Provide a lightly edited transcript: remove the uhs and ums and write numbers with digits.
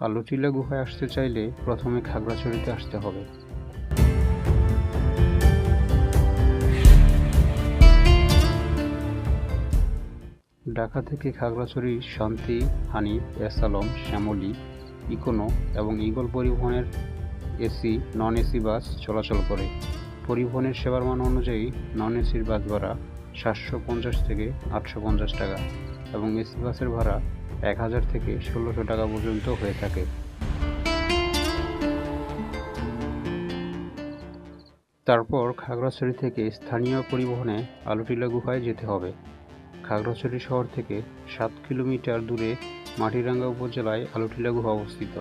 আলুটিলা গুহায় আসতে চাইলে প্রথমে খাগড়াছড়িতে আসতে হবে। ঢাকা থেকে খাগড়াছড়ি শান্তি, হানিফ, এস আলম, শ্যামলী, ইকোনো এবং ঈগল পরিবহনের এসি, নন এসি বাস চলাচল করে। পরিবহনের সেবার মান অনুযায়ী নন এসির বাস ভাড়া 750 থেকে 850 টাকা এবং এসি বাসের ভাড়া 1000 থেকে 1600 টাকা পর্যন্ত হয়ে থাকে। তারপর খাগড়াছড়ি থেকে স্থানীয় পরিবহনে আলুটিলা গুহায় যেতে হবে। খাগড়াছড়ি শহর থেকে 7 কিলোমিটার দূরে মাটিরাঙ্গা উপজেলায় আলুটিলা গুহা অবস্থিত।